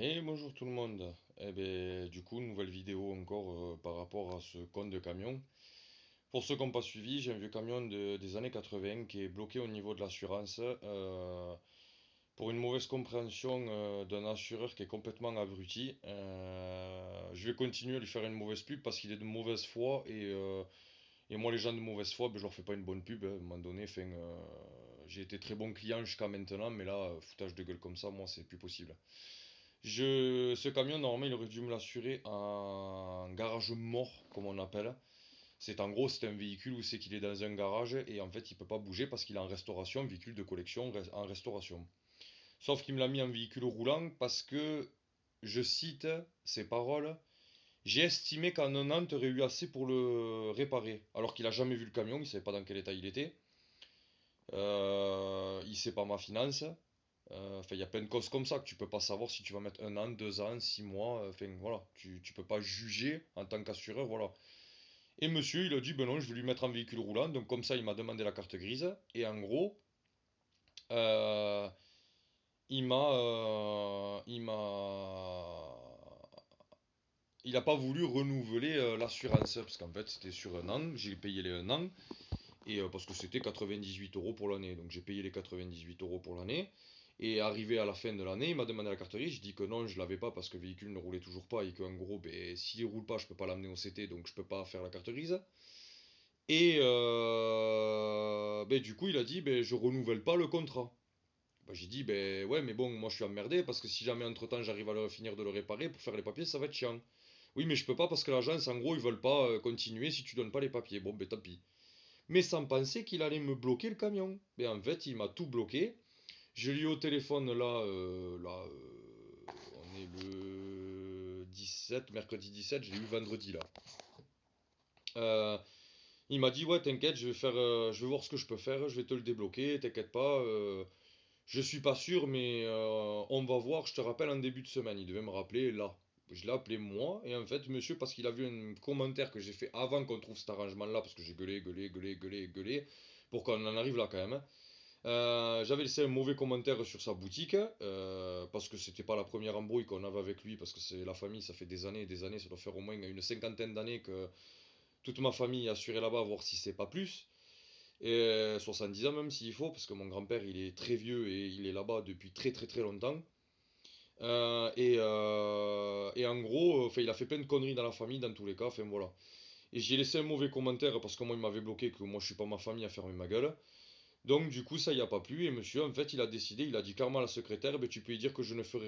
Et bonjour tout le monde. Eh ben, du coup, nouvelle vidéo encore par rapport à ce compte de camion. Pour ceux qui n'ont pas suivi, j'ai un vieux camion des années 80 qui est bloqué au niveau de l'assurance pour une mauvaise compréhension d'un assureur qui est complètement abruti. Je vais continuer à lui faire une mauvaise pub parce qu'il est de mauvaise foi et moi, les gens de mauvaise foi, ben, je leur fais pas une bonne pub, hein. À un moment donné, j'ai été très bon client jusqu'à maintenant, mais là, foutage de gueule comme ça, moi, c'est plus possible. Ce camion, normalement, il aurait dû me l'assurer en garage mort, comme on appelle. C'est un véhicule où c'est qu'il est dans un garage et en fait, il peut pas bouger parce qu'il est en restauration, véhicule de collection en restauration. Sauf qu'il me l'a mis en véhicule roulant parce que, je cite ses paroles, j'ai estimé qu'en un an, tu aurais eu assez pour le réparer. Alors qu'il a jamais vu le camion, il savait pas dans quel état il était. Il sait pas ma finance. Enfin, il y a plein de causes comme ça que tu peux pas savoir si tu vas mettre un an, 2 ans, 6 mois. Enfin, voilà, tu peux pas juger en tant qu'assureur, voilà. Et monsieur, il a dit, ben non, je vais lui mettre en véhicule roulant. Donc comme ça, il m'a demandé la carte grise. Et en gros, euh, il a pas voulu renouveler l'assurance parce qu'en fait, c'était sur un an. J'ai payé les un an et parce que c'était 98 euros pour l'année. Donc j'ai payé les 98 euros pour l'année. Et arrivé à la fin de l'année, il m'a demandé la carte grise. Je dis que non, je l'avais pas parce que le véhicule ne roulait toujours pas et qu'en gros, ben, s'il roule pas, je peux pas l'amener au CT, donc je peux pas faire la carte grise. Et ben, du coup, il a dit, ben, je renouvelle pas le contrat. Ben, j'ai dit, ben ouais, mais bon, moi je suis emmerdé parce que si jamais entre-temps j'arrive à finir de le réparer pour faire les papiers, ça va être chiant. Oui, mais je peux pas parce que l'agence, en gros, ils veulent pas continuer si tu donnes pas les papiers. Bon, ben tant pis. Mais sans penser qu'il allait me bloquer le camion. Mais en fait, il m'a tout bloqué. Je l'ai eu au téléphone on est le 17, mercredi 17, je l'ai eu vendredi là. Euh, il m'a dit ouais t'inquiète, je vais voir ce que je peux faire, je vais te le débloquer, t'inquiète pas. Je suis pas sûr, mais on va voir, je te rappelle en début de semaine. Il devait me rappeler là. Je l'ai appelé moi, et en fait, monsieur, parce qu'il a vu un commentaire que j'ai fait avant qu'on trouve cet arrangement-là, parce que j'ai gueulé, gueulé, gueulé, gueulé, gueulé, pour qu'on en arrive là quand même, hein. J'avais laissé un mauvais commentaire sur sa boutique, parce que c'était pas la première embrouille qu'on avait avec lui, parce que c'est la famille, ça fait des années et des années, ça doit faire au moins une cinquantaine d'années que toute ma famille est assurée là-bas, voir si c'est pas plus. Et 70 ans même s'il faut, parce que mon grand-père il est très vieux et il est là-bas depuis très très très longtemps. Et en gros, enfin, il a fait plein de conneries dans la famille dans tous les cas, enfin voilà. Et j'ai laissé un mauvais commentaire parce que moi il m'avait bloqué, que moi je suis pas ma famille à fermer ma gueule. Donc du coup ça y a pas plu et monsieur en fait il a décidé, il a dit carrément à la secrétaire, ben, tu peux lui dire que je ne ferai rien